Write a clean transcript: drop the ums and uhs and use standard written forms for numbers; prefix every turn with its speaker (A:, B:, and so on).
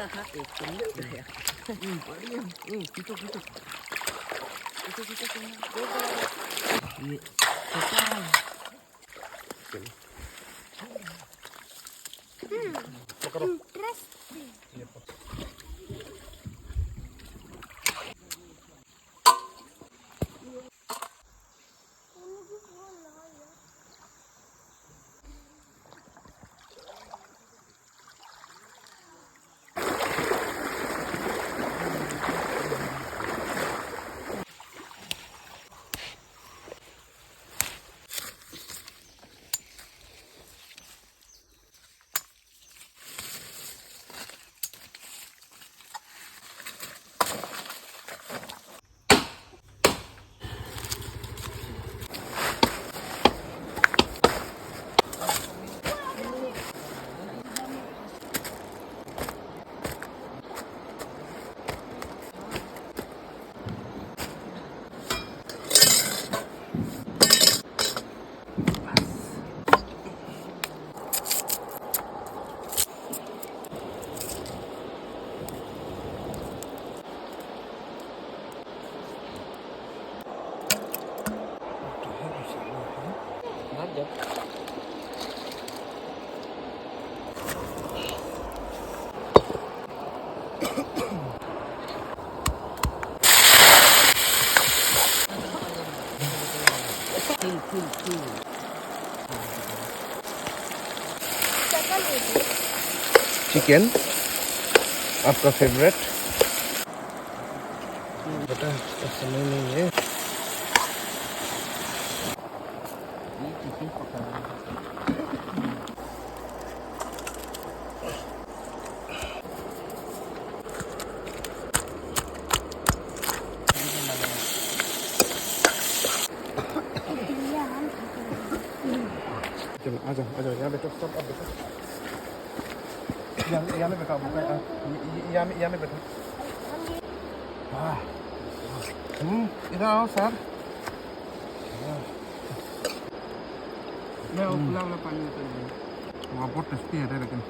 A: एक मिनट गया
B: बढ़िया खींचो खींचो
A: ये पता
B: पकड़ो चिकन आपका फेवरेट बेटा समय नहीं है
A: ये चिकन पकाना
B: चलो आ जाओ यहाँ बैठो सब आप बैठो यहाँ में बैठा यहाँ में बैठो इधर आओ सर मैं खुला वाला पानी उतर दूँ वहाँ बहुत टेस्टी है लेकिन